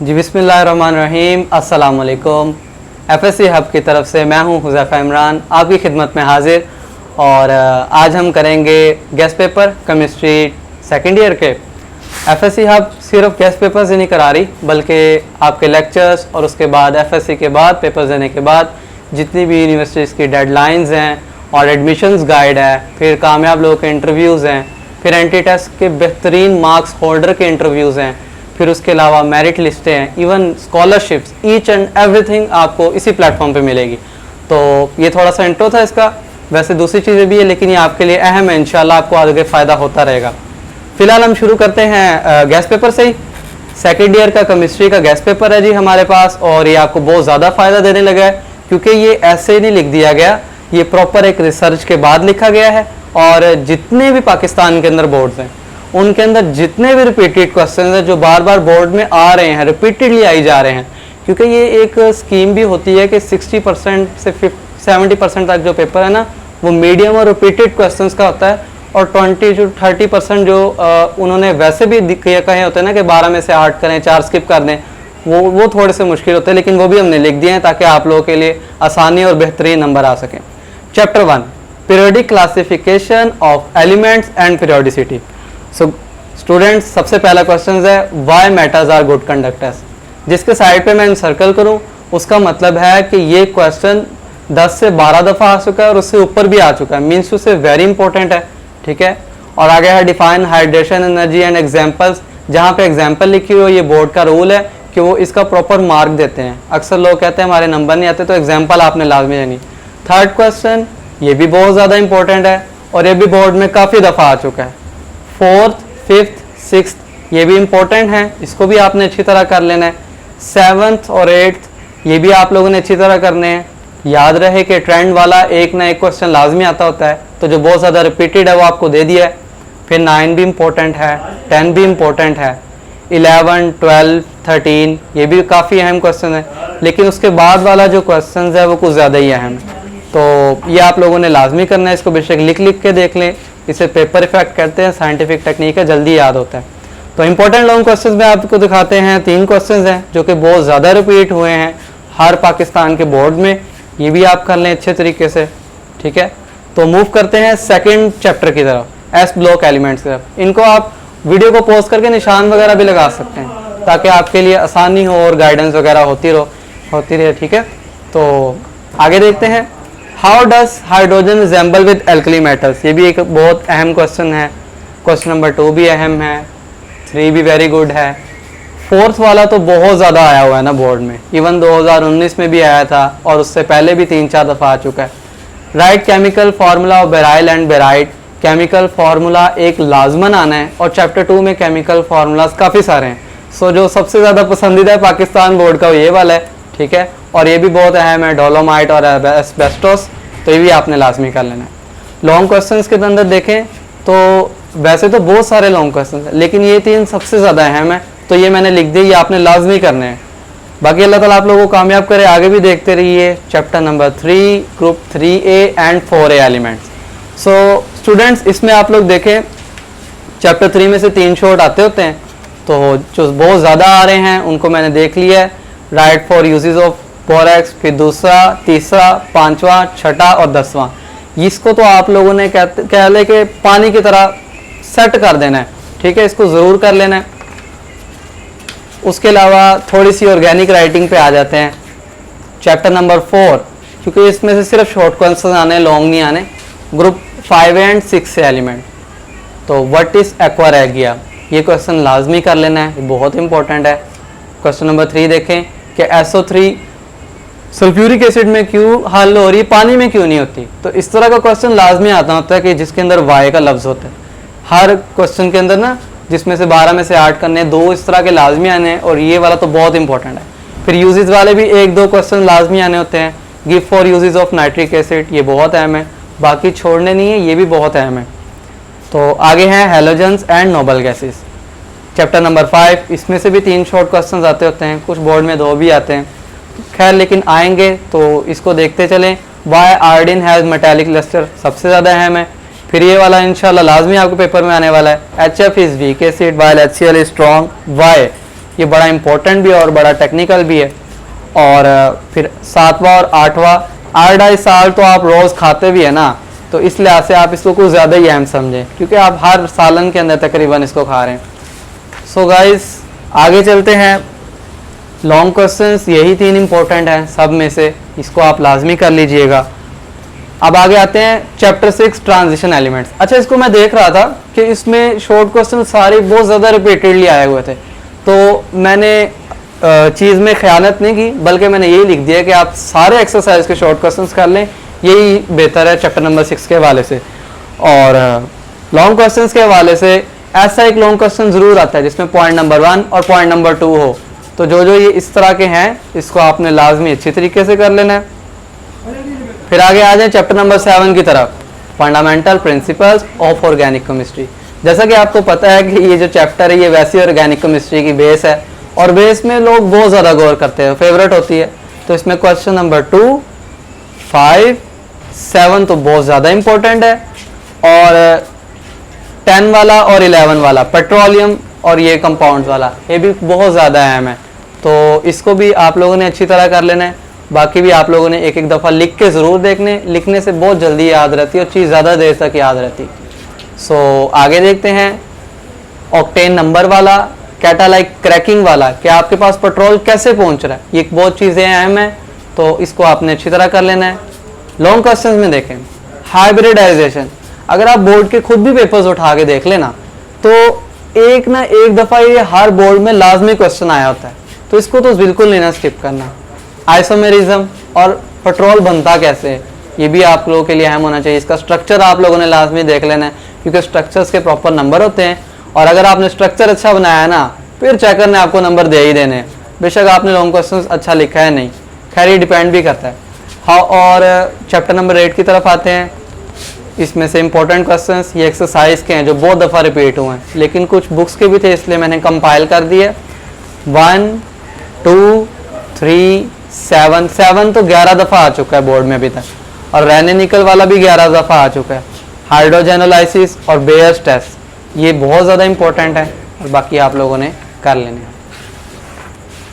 जी बिस्मिल्लाहिर्रहमानिर्रहीम, अस्सलाम वालेकुम। एफएससी हब की तरफ से मैं हूं हुज़ैफ़ा इमरान आपकी खिदमत में हाजिर। और आज हम करेंगे guest paper chemistry second year के। एफएससी हब सिर्फ गेस्ट पेपर्स ही नहीं करा रही बल्कि आपके लेक्चर्स और उसके बाद एफएससी के बाद पेपर्स देने के बाद जितनी भी यूनिवर्सिटीज़ की डेडलाइंस हैं और एडमिशन्स गाइड है, फिर कामयाब लोगों के इंटरव्यूज़ हैं, फिर एंटी टेस्ट के बेहतरीन मार्क्स होल्डर के इंटरव्यूज़ हैं, फिर उसके अलावा मेरिट लिस्टें हैं, even scholarships, each and everything आपको इसी प्लेटफॉर्म पे मिलेगी। तो ये थोड़ा सा इंट्रो था इसका। वैसे दूसरी चीज़ें भी है लेकिन ये आपके लिए अहम है, इंशाल्लाह आपको आगे फ़ायदा होता रहेगा। फिलहाल हम शुरू करते हैं गेस्ट पेपर से ही। सेकेंड ईयर का केमिस्ट्री का गेस्ट पेपर है जी हमारे पास, और ये आपको बहुत ज़्यादा फ़ायदा देने लगा है क्योंकि ये ऐसे नहीं लिख दिया गया, ये प्रॉपर एक रिसर्च के बाद लिखा गया है। और जितने भी पाकिस्तान के अंदर बोर्ड्स हैं उनके अंदर जितने भी रिपीटेड क्वेश्चन हैं जो बार बार बोर्ड में आ रहे हैं, रिपीटेडली आई जा रहे हैं, क्योंकि ये एक स्कीम भी होती है कि 60% से 70% तक जो पेपर है ना वो मीडियम और रिपीटेड क्वेश्चंस का होता है, और 20 to 30% जो उन्होंने वैसे भी कहे होते हैं ना कि 12 में से 8 करें, 4 स्किप कर दें, वो थोड़े से मुश्किल होते हैं, लेकिन वो भी हमने लिख दिए हैं ताकि आप लोगों के लिए आसानी और बेहतरीन नंबर आ सकें। Chapter 1 periodic classification of elements and periodicity. So students, सबसे पहला क्वेश्चन है why metals are good conductors. जिसके साइड पे मैं सर्कल करूं उसका मतलब है कि ये क्वेश्चन 10 से 12 दफ़ा आ चुका है और उससे ऊपर भी आ चुका है, मीन्स उससे वेरी इंपॉर्टेंट है। ठीक है, और आगे है define hydration energy and examples. जहाँ पे एग्जाम्पल लिखी हुई हो, ये बोर्ड का रूल है कि वो इसका प्रॉपर मार्क देते हैं। अक्सर लोग कहते हैं हमारे नंबर नहीं आते, तो एग्जाम्पल आपने लाजमी देनी। थर्ड क्वेश्चन, ये भी बहुत ज़्यादा इंपॉर्टेंट है और ये भी बोर्ड में काफ़ी दफ़ा आ चुका है। फोर्थ, फिफ्थ, सिक्स्थ ये भी इंपॉर्टेंट है, इसको भी आपने अच्छी तरह कर लेना है। सेवन्थ और एट्थ ये भी आप लोगों ने अच्छी तरह करने हैं। याद रहे कि ट्रेंड वाला एक ना एक क्वेश्चन लाजमी आता होता है, तो जो बहुत ज़्यादा रिपीटेड है वो आपको दे दिया है। फिर 9 भी इम्पोर्टेंट है, 10 भी इम्पोर्टेंट है, 11, 12, 13 ये भी काफ़ी अहम क्वेश्चन है, लेकिन उसके बाद वाला जो क्वेश्चन है वो कुछ ज़्यादा ही अहम है। तो ये आप लोगों ने लाजमी करना है, इसको बेशक लिख लिख के देख लें, इसे पेपर इफेक्ट कहते हैं, साइंटिफिक टेक्निक है, जल्दी याद होता है। तो इंपॉर्टेंट लॉन्ग क्वेश्चंस में आपको दिखाते हैं 3 क्वेश्चंस हैं जो कि बहुत ज़्यादा रिपीट हुए हैं हर पाकिस्तान के बोर्ड में, ये भी आप कर लें अच्छे तरीके से। ठीक है, तो मूव करते हैं सेकंड चैप्टर की तरफ, एस ब्लॉक एलिमेंट्स की तरफ। इनको आप वीडियो को पॉज करके निशान वगैरह भी लगा सकते हैं ताकि आपके लिए आसानी हो और गाइडेंस वगैरह होती रहे। ठीक है, तो आगे देखते हैं। How does hydrogen resemble with alkali metals. ये भी एक बहुत अहम क्वेश्चन है। क्वेश्चन नंबर 2 भी अहम है, 3 भी वेरी गुड है। फोर्थ वाला तो बहुत ज़्यादा आया हुआ है ना बोर्ड में, इवन 2019 में भी आया था और उससे पहले भी 3-4 दफ़ा आ चुका है। Right chemical formula of beryl and barite. Chemical formula एक लाजमन आना है और चैप्टर 2 में केमिकल फार्मूलाज काफ़ी सारे हैं। सो जो सबसे ज़्यादा पसंदीदा है पाकिस्तान बोर्ड का वो ये वाला है। ठीक है, और ये भी बहुत अहम है, डोलोमाइट और एस्बेस्टोस, तो ये भी आपने लाजमी कर लेना है। लॉन्ग क्वेश्चंस के अंदर देखें तो वैसे तो बहुत सारे लॉन्ग क्वेश्चन हैं लेकिन ये 3 सबसे ज़्यादा अहम है, तो ये मैंने लिख दिया, ये आपने लाजमी करने हैं। बाकी अल्लाह ताला आप लोगों को कामयाब करे, आगे भी देखते रहिए। Chapter number 3 group 3A and 4A elements. So students, इसमें आप लोग देखें चैप्टर 3 में से 3 शॉर्ट आते होते हैं, तो जो बहुत ज़्यादा आ रहे हैं उनको मैंने देख लिया है। Right for uses of borax, फिर दूसरा, तीसरा, 5वां, 6ठा और 10वां। इसको तो आप लोगों ने कह ले कि पानी की तरह सेट कर देना है। ठीक है, इसको ज़रूर कर लेना है। उसके अलावा थोड़ी सी ऑर्गेनिक राइटिंग पे आ जाते हैं। चैप्टर नंबर 4, क्योंकि इसमें से सिर्फ शॉर्ट क्वेश्चन आने, लॉन्ग नहीं आने। Group 5 and 6 element. तो व्हाट इज एक्वा रेगिया, ये क्वेश्चन लाजमी कर लेना है, बहुत इंपॉर्टेंट है। क्वेश्चन नंबर 3 देखें कि SO3 सल्फ्यूरिक एसिड में क्यों हल हो रही है, पानी में क्यों नहीं होती। तो इस तरह का क्वेश्चन लाजमी आता होता है कि जिसके अंदर वाई का लफ्ज़ होता है। हर क्वेश्चन के अंदर ना, जिसमें से 12 में से 8 करने, 2 इस तरह के लाजमी आने हैं, और ये वाला तो बहुत इंपॉर्टेंट है। फिर यूजेस वाले भी 1-2 क्वेश्चन लाजमी आने होते हैं। Give for uses of nitric acid, ये बहुत अहम है, बाकी छोड़ने नहीं है, ये भी बहुत अहम है। तो आगे हैं halogens and noble gases. Chapter number 5, इसमें से भी 3 शॉर्ट क्वेश्चन आते होते हैं, कुछ बोर्ड में 2 भी आते हैं, खैर लेकिन आएंगे तो इसको देखते चलें। Why iodine has metallic lustre, सबसे ज़्यादा अहम है। फिर ये वाला इंशाल्लाह लाजमी आपके पेपर में आने वाला है। HF is weak acid while HCl is strong. Why ये बड़ा इंपॉर्टेंट भी है और बड़ा टेक्निकल भी है। और फिर 7वां और 8वां, 8.5 साल तो आप रोज़ खाते भी है ना, तो इस लिहाज से आप इसको कुछ ज़्यादा ही अहम समझें क्योंकि आप हर सालन के अंदर तकरीबन इसको खा रहे हैं। सो गाइस आगे चलते हैं। लॉन्ग क्वेश्चंस यही 3 इंपॉर्टेंट हैं सब में से, इसको आप लाजमी कर लीजिएगा। अब आगे आते हैं चैप्टर 6 ट्रांजिशन एलिमेंट्स। अच्छा, इसको मैं देख रहा था कि इसमें शॉर्ट क्वेश्चन सारे बहुत ज़्यादा रिपीटेडली आए हुए थे, तो मैंने चीज़ में ख़यानत नहीं की, बल्कि मैंने यही लिख दिया कि आप सारे एक्सरसाइज के शॉर्ट क्वेश्चंस कर लें, यही बेहतर है चैप्टर नंबर 6 के हवाले से। और लॉन्ग क्वेश्चंस के हवाले से ऐसा एक लॉन्ग क्वेश्चन ज़रूर आता है जिसमें पॉइंट नंबर 1 और पॉइंट नंबर 2 हो, तो जो ये इस तरह के हैं इसको आपने लाजमी अच्छी तरीके से कर लेना है। फिर आगे आ जाए चैप्टर नंबर 7 की तरफ, fundamental principles of organic chemistry. जैसा कि आपको पता है कि ये जो चैप्टर है ये वैसी ऑर्गेनिक केमिस्ट्री की बेस है और बेस में लोग बहुत ज़्यादा गौर करते हैं, फेवरेट होती है। तो इसमें क्वेश्चन नंबर 2, 5, 7 तो बहुत ज़्यादा इंपॉर्टेंट है, और 10 वाला और 11 वाला पेट्रोलियम और ये कंपाउंड्स वाला ये भी बहुत ज़्यादा अहम है, तो इसको भी आप लोगों ने अच्छी तरह कर लेना है। बाकी भी आप लोगों ने एक एक दफ़ा लिख के ज़रूर देखने, लिखने से बहुत जल्दी याद रहती है और चीज़ ज़्यादा देर तक याद रहती। सो आगे देखते हैं ऑक्टेन नंबर वाला, कैटालाइट क्रैकिंग वाला, कि आपके पास पेट्रोल कैसे पहुंच रहा है, ये बहुत चीज़ें अहम है, तो इसको आपने अच्छी तरह कर लेना है। लॉन्ग क्वेश्चन में देखें हाइब्रिडाइजेशन, अगर आप बोर्ड के खुद भी पेपर्स उठा के देख लेना तो एक ना एक दफ़ा ये हर बोर्ड में लाजमी क्वेश्चन आया होता है, तो इसको तो बिल्कुल नहीं ना स्किप करना। आइसोमेरिज्म और पेट्रोल बनता कैसे है ये भी आप लोगों के लिए अहम होना चाहिए, इसका स्ट्रक्चर आप लोगों ने लाजमी देख लेना है क्योंकि स्ट्रक्चर्स के प्रॉपर नंबर होते हैं, और अगर आपने स्ट्रक्चर अच्छा बनाया है ना फिर चेकर ने आपको नंबर दे ही देने, बेशक आपने लॉन्ग क्वेश्चन अच्छा लिखा है नहीं, खैर ये डिपेंड भी करता है। हाँ, और चैप्टर नंबर 8 की तरफ आते हैं। इसमें से इंपॉर्टेंट क्वेश्चंस ये एक्सरसाइज के हैं जो बहुत दफ़ा रिपीट हुए हैं, लेकिन कुछ बुक्स के भी थे इसलिए मैंने कंपाइल कर दिए। 1, 2, 3, 7 तो 11 दफ़ा आ चुका है बोर्ड में अभी तक, और रैने निकल वाला भी 11 दफ़ा आ चुका है। हाइड्रोजेनोलाइसिस और बेयर्स टेस्ट ये बहुत ज़्यादा इंपॉर्टेंट है और बाकी आप लोगों ने कर लेने हैं।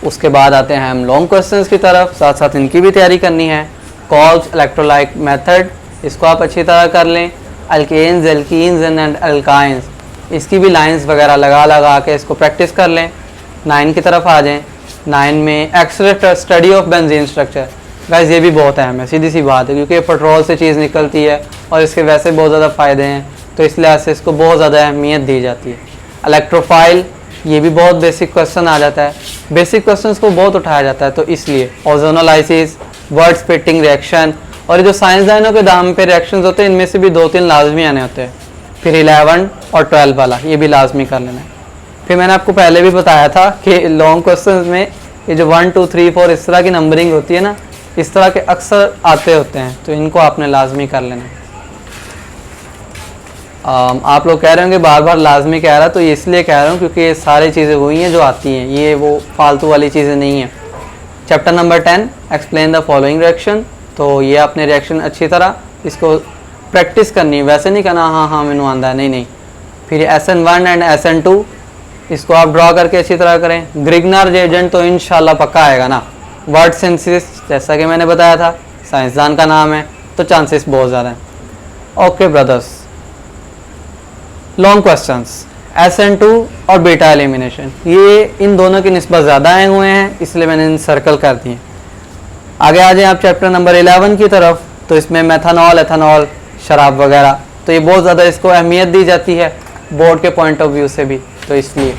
उसके बाद आते हैं हम लॉन्ग क्वेश्चंस की तरफ, साथ साथ इनकी भी तैयारी करनी है। कॉल्स इलेक्ट्रोलाइट मेथड, इसको आप अच्छी तरह कर लें। अल्केन्स, एल्कीन्स एंड अल्काइंस, इसकी भी लाइंस वगैरह लगा के इसको प्रैक्टिस कर लें। 9 की तरफ आ जाएं। 9 में X-ray study of benzene structure, guys ये भी बहुत अहम है, सीधी सी बात है, क्योंकि पेट्रोल से चीज़ निकलती है और इसके वैसे बहुत ज़्यादा फ़ायदे हैं, तो इस लिहाज से इसको बहुत ज़्यादा अहमियत दी जाती है। इलेक्ट्रोफाइल, ये भी बहुत बेसिक क्वेश्चन आ जाता है, बेसिक क्वेश्चंस को बहुत उठाया जाता है, तो इसलिए ओजोनोलाइसिस, वर्ड स्प्लिटिंग रिएक्शन, और ये जो साइंसदानों के दाम पे रिएक्शंस होते हैं इनमें से भी 2-3 लाजमी आने होते हैं। फिर 11 और 12 वाला ये भी लाजमी कर लेना है। फिर मैंने आपको पहले भी बताया था कि लॉन्ग क्वेश्चन में ये जो 1, 2, 3, 4 इस तरह की नंबरिंग होती है ना, इस तरह के अक्सर आते होते हैं, तो इनको आपने लाजमी कर लेना है। आप लोग कह रहे होंगे बार बार लाजमी कह रहा, तो ये इसलिए कह रहा हूँ क्योंकि ये सारी चीज़ें हुई हैं जो आती हैं, ये वो फालतू वाली चीज़ें नहीं हैं। Chapter number 10 explain the following reaction, तो ये आपने रिएक्शन अच्छी तरह इसको प्रैक्टिस करनी है, वैसे नहीं कहना हाँ मैंने आंदा है, नहीं। फिर SN1 एंड SN2 इसको आप ड्रॉ करके अच्छी तरह करें। ग्रिग्नार रिएजेंट तो इंशाल्लाह पक्का आएगा ना। वर्ड सिंथेसिस जैसा कि मैंने बताया था साइंसदान का नाम है, तो चांसेस बहुत ज़्यादा हैं। Okay brothers, long questions SN2 और बीटा एलिमिनेशन, ये इन दोनों की निस्बत ज़्यादा आए हुए हैं, इसलिए मैंने इन सर्कल कर दिए। आगे आ जाएं आप चैप्टर नंबर 11 की तरफ, तो इसमें मेथनॉल, एथनॉल, शराब वगैरह, तो ये बहुत ज़्यादा इसको अहमियत दी जाती है बोर्ड के पॉइंट ऑफ व्यू से भी, तो इसलिए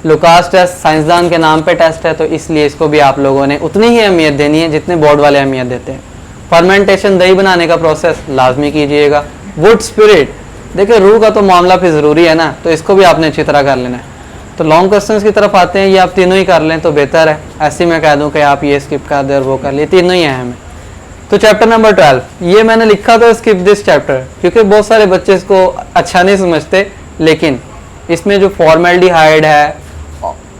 लुकास टेस्ट साइंसदान के नाम पे टेस्ट है, तो इसलिए इसको भी आप लोगों ने उतनी ही अहमियत देनी है जितने बोर्ड वाले अहमियत देते हैं। फर्मेंटेशन, दही बनाने का प्रोसेस लाजमी कीजिएगा। वुड स्पिरिट, देखिए रूह का तो मामला फिर ज़रूरी है ना, तो इसको भी आपने अच्छी तरह कर लेना है। तो लॉन्ग क्वेश्चंस की तरफ आते हैं, ये आप तीनों ही कर लें तो बेहतर है, ऐसे मैं कह दूं कि आप ये स्किप कर दें और वो कर ले, तीनों ही अहम है। तो चैप्टर नंबर 12, ये मैंने लिखा था स्किप दिस चैप्टर क्योंकि बहुत सारे बच्चे इसको अच्छा नहीं समझते, लेकिन इसमें जो फॉर्मेल्डिहाइड है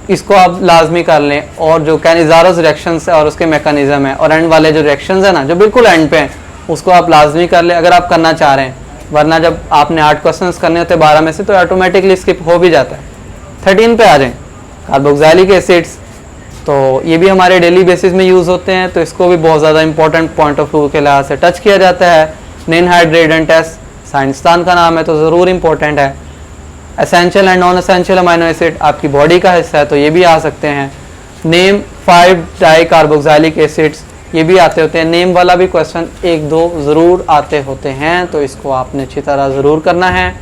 इसको आप लाजमी कर लें, और जो कैनिज़ारोस रिएक्शंस है और उसके मैकेनिज्म है, और एंड वाले जो रिएक्शंस है ना जो बिल्कुल एंड पे हैं उसको आप लाजमी कर लें अगर आप करना चाह रहे हैं, वरना जब आपने 8 क्वेश्चंस करने होते 12 में से तो ऑटोमेटिकली स्किप हो भी जाता है। 13 पे आ जाएं। कार्बोक्सिलिक एसिड्स, तो ये भी हमारे डेली बेसिस में यूज़ होते हैं, तो इसको भी बहुत ज़्यादा इंपॉर्टेंट पॉइंट ऑफ व्यू के लिहाज से टच किया जाता है। नेन हाइड्रेडन टेस्ट साइंसदान का नाम है तो ज़रूर इंपॉर्टेंट है। Essential and non essential amino acid आपकी बॉडी का हिस्सा है तो ये भी आ सकते हैं। नेम 5 डाई कार्बोक्सिलिक एसिड्स, ये भी आते होते हैं। नेम वाला भी क्वेश्चन 1-2 ज़रूर आते होते हैं, तो इसको आपने अच्छी तरह ज़रूर करना है।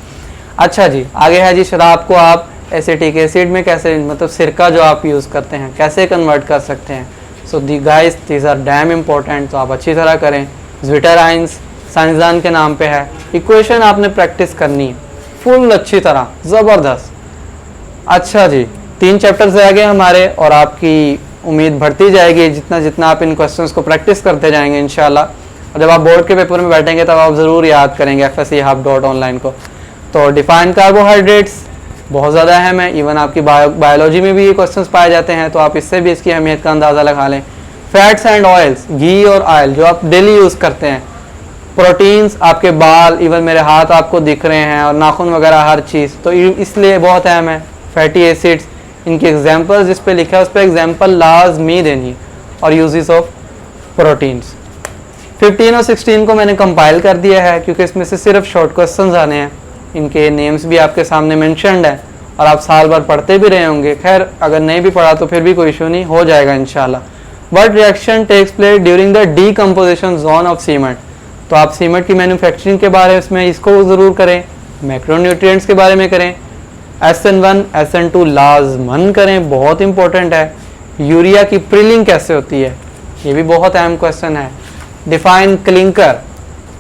अच्छा जी, आगे है जी, शराब को आप एसिटिक एसिड में कैसे, मतलब सिरका जो आप यूज़ करते हैं, कैसे कन्वर्ट कर सकते हैं। So the guys these are damn important, तो आप अच्छी तरह करें। ज्विटराइंस साइंसदान के नाम पे है। इक्वेशन आपने प्रैक्टिस करनी है फुल अच्छी तरह, ज़बरदस्त। अच्छा जी, 3 चैप्टर्स रह गए हमारे और आपकी उम्मीद बढ़ती जाएगी जितना जितना आप इन क्वेश्चंस को प्रैक्टिस करते जाएंगे इंशाल्लाह। और जब आप बोर्ड के पेपर में बैठेंगे तब आप ज़रूर याद करेंगे FSCHub.online को। तो डिफाइन कार्बोहाइड्रेट्स बहुत ज़्यादा अहम है, इवन आपकी बायोलॉजी में भी ये क्वेश्चंस पाए जाते हैं, तो आप इससे भी इसकी अहमियत का अंदाज़ा लगा लें। फैट्स एंड ऑयल्स, घी और ऑयल जो आप डेली यूज़ करते हैं। प्रोटीन्स, आपके बाल, इवन मेरे हाथ आपको दिख रहे हैं, और नाखून वगैरह हर चीज़, तो इसलिए बहुत अहम है। फैटी एसिड्स, इनके एग्जाम्पल्स जिस पे लिखा है उस पर एग्जाम्पल लाजमी देनी है, और यूजेस ऑफ प्रोटीन्स। 15 और 16 को मैंने कंपाइल कर दिया है क्योंकि इसमें से सिर्फ शॉर्ट क्वेश्चंस आने हैं। इनके नेम्स भी आपके सामने मेंशन्ड है और आप साल भर पढ़ते भी रहे होंगे। खैर अगर नहीं भी पढ़ा तो फिर भी कोई इशू नहीं, हो जाएगा इंशाल्लाह। What reaction takes place during the decomposition zone of cement, तो आप सीमेंट की मैन्युफैक्चरिंग के बारे में इसको ज़रूर करें। मैक्रोन्यूट्रिएंट्स के बारे में करें। SN1 SN2 लाजमन करें, बहुत इंपॉर्टेंट है। यूरिया की प्रिलिंग कैसे होती है, ये भी बहुत अहम क्वेश्चन है। डिफाइन क्लिंकर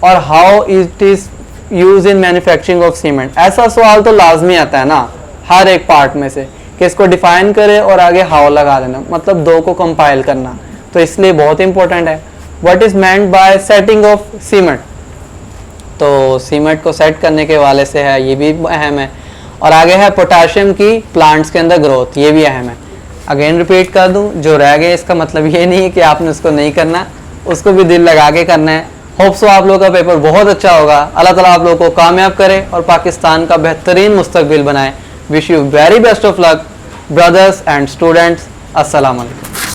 और how it is use in manufacturing of cement, ऐसा सवाल तो लाजमी आता है ना हर एक पार्ट में से कि इसको डिफाइन करे और आगे हाउ लगा देना, मतलब 2 को कंपाइल करना, तो इसलिए बहुत इंपॉर्टेंट है। What is meant by setting of cement, तो सीमेंट को सेट करने के वाले से है, ये भी अहम है। और आगे है पोटाशियम की प्लांट्स के अंदर ग्रोथ, ये भी अहम है। अगेन रिपीट कर दूं, जो रह गए इसका मतलब ये नहीं है कि आपने उसको नहीं करना, उसको भी दिल लगा के करना है। होप सो आप लोगों का पेपर बहुत अच्छा होगा। अल्लाह ताला आप लोगों को कामयाब करे और पाकिस्तान का बेहतरीन मुस्तकबिल बनाए। Wish you very best of luck brothers and students. अस्सलाम वालेकुम।